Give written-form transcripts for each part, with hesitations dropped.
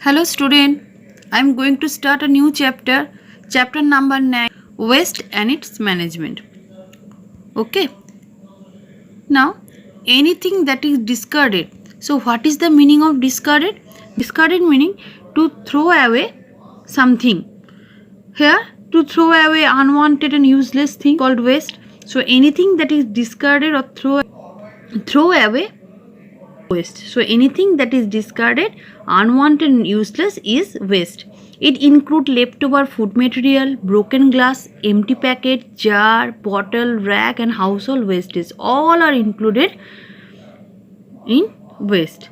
Hello student, I am going to start a new chapter, chapter number 9, Waste and its management. Okay, now anything that is discarded. So what is the meaning of discarded? Discarded meaning to throw away something. Here to throw away unwanted and useless thing called waste. So anything that is discarded or throw away waste. So anything that is discarded, unwanted and useless is waste. It includes leftover food material, broken glass, empty packet, jar, bottle, rag and household wastes. All are included in waste.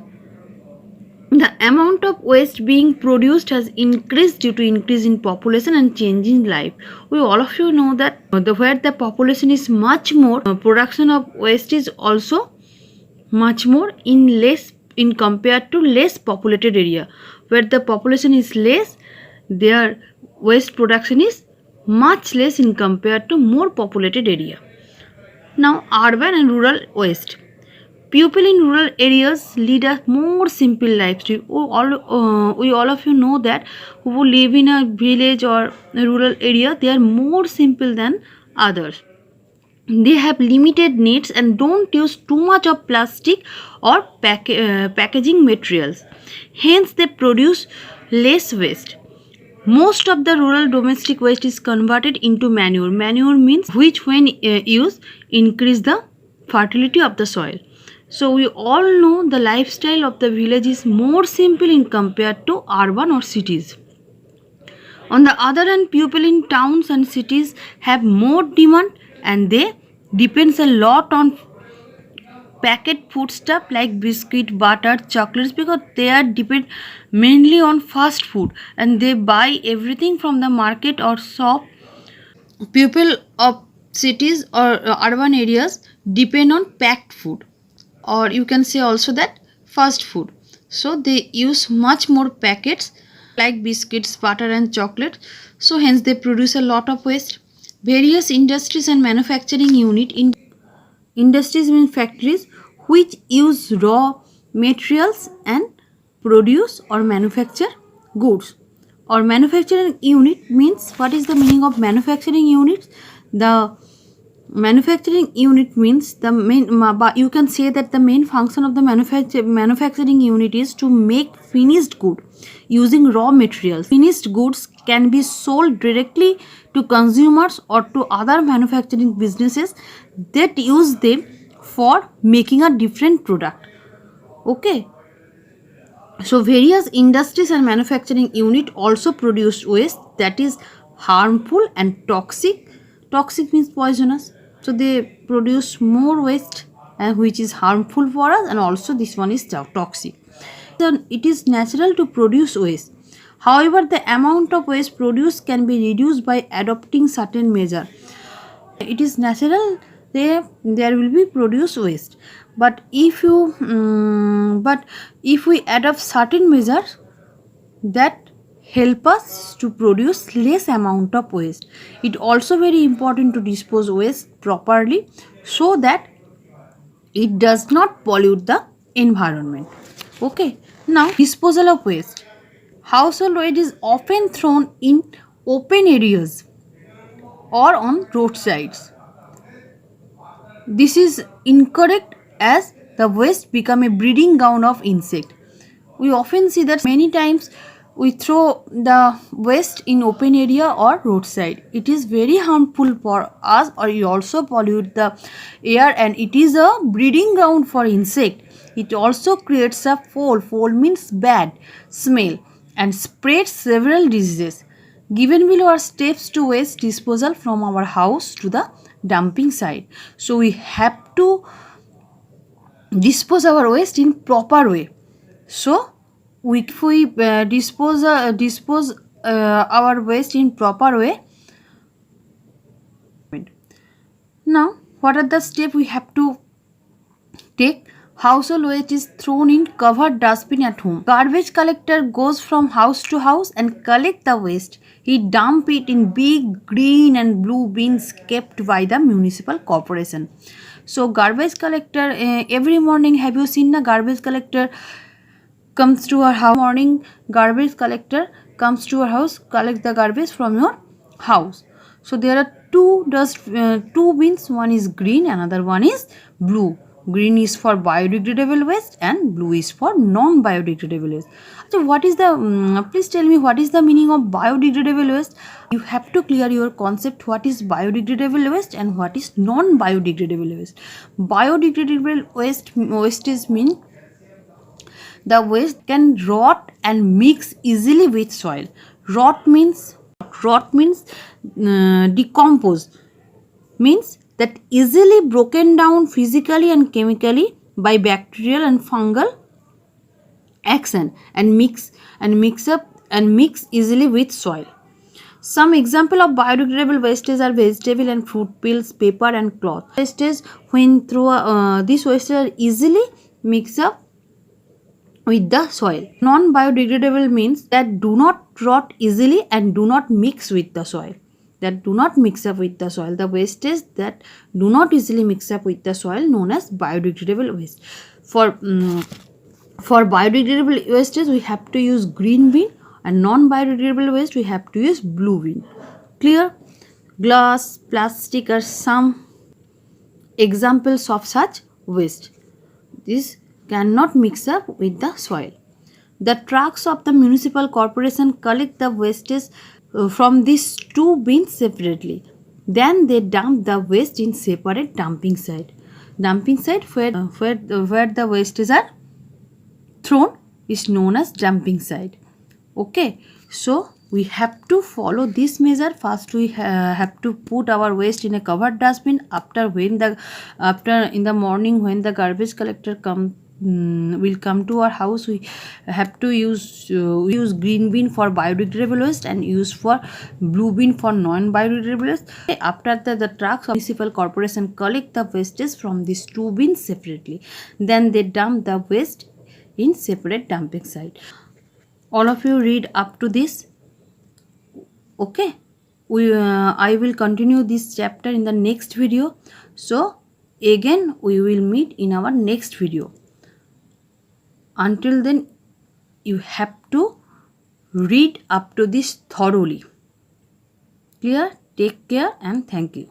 The amount of waste being produced has increased due to increase in population and change in life. We all of you know that where the population is much more, production of waste is also much more in compared to less populated area. Where the population is less, their waste production is much less in compared to more populated area. Now urban and rural waste. People in rural areas lead a more simple lifestyle. We all of you know that who live in a village or a rural area, they are more simple than others. They have limited needs and don't use too much of plastic or packaging materials. Hence, they produce less waste. Most of the rural domestic waste is converted into manure. Manure means which, when used, increase the fertility of the soil. So we all know the lifestyle of the village is more simple in compared to urban or cities. On the other hand, people in towns and cities have more demand and they depends a lot on packet food stuff like biscuit, butter, chocolates, because they are depend mainly on fast food and they buy everything from the market or shop. People of cities or urban areas depend on packed food, or you can say also that fast food. So they use much more packets like biscuits, butter and chocolate. So hence they produce a lot of waste. Various industries and manufacturing industries mean factories which use raw materials and produce or manufacture goods. Or manufacturing unit means, what is the meaning of manufacturing units? The manufacturing unit means the main, you can say that the main function of the manufacturing unit is to make finished good using raw materials. Finished goods can be sold directly to consumers or to other manufacturing businesses that use them for making a different product. Okay, so various industries and manufacturing unit also produce waste that is harmful and toxic. Toxic means poisonous. So they produce more waste and which is harmful for us, and also this one is toxic. Then it is natural to produce waste. However, the amount of waste produced can be reduced by adopting certain measure. It is natural there will be produce waste, but if we adopt certain measures that help us to produce less amount of waste. It also very important to dispose waste properly so that it does not pollute the environment. Okay, now disposal of waste. Household waste is often thrown in open areas or on roadsides. This is incorrect as the waste become a breeding ground of insect. We often see that many times we throw the waste in open area or roadside. It is very harmful for us, or you also pollute the air, and it is a breeding ground for insect. It also creates a foul. Foul means bad smell and spreads several diseases. Given below are steps to waste disposal from our house to the dumping site. So we have to dispose our waste in proper way. So if we dispose our waste in proper way. Now what are the steps we have to take? Household waste is thrown in covered dustbin at home. Garbage collector goes from house to house and collect the waste. He dump it in big green and blue bins kept by the municipal corporation. So garbage collector, every morning have you seen a garbage collector comes to our house. Morning garbage collector comes to our house, collect the garbage from your house. So there are two bins. One is green, another one is blue. Green is for biodegradable waste and blue is for non-biodegradable waste. So what is the please tell me what is the meaning of biodegradable waste? You have to clear your concept what is biodegradable waste and what is non-biodegradable waste. Biodegradable waste is mean the waste can rot and mix easily with soil. Rot means decompose, means that easily broken down physically and chemically by bacterial and fungal action and mix easily with soil. Some example of biodegradable wastes are vegetable and fruit peels, paper and cloth. Wastes when through these wastes are easily mix up with the soil. Non-biodegradable means that do not rot easily and do not mix with the soil. That do not mix up with the soil. The wastes that do not easily mix up with the soil known as biodegradable waste. For biodegradable wastes we have to use green bin and non-biodegradable waste we have to use blue bin. Clear? Glass, plastic are some examples of such waste. This cannot mix up with the soil. The trucks of the municipal corporation collect the wastes from these two bins separately. Then they dump the waste in separate dumping site. Dumping site where the wastes are thrown is known as dumping site. Okay, so we have to follow this measure. First we have to put our waste in a covered dustbin. After in the morning when the garbage collector will come to our house, we have to use green bin for biodegradable waste and use for blue bin for non-biodegradable waste. After the trucks of municipal corporation collect the wastes from these two bins separately. Then they dump the waste in separate dumping site. All of you read up to this. Okay, I will continue this chapter in the next video. So again we will meet in our next video. Until then you have to read up to this thoroughly. Clear? Take care and thank you.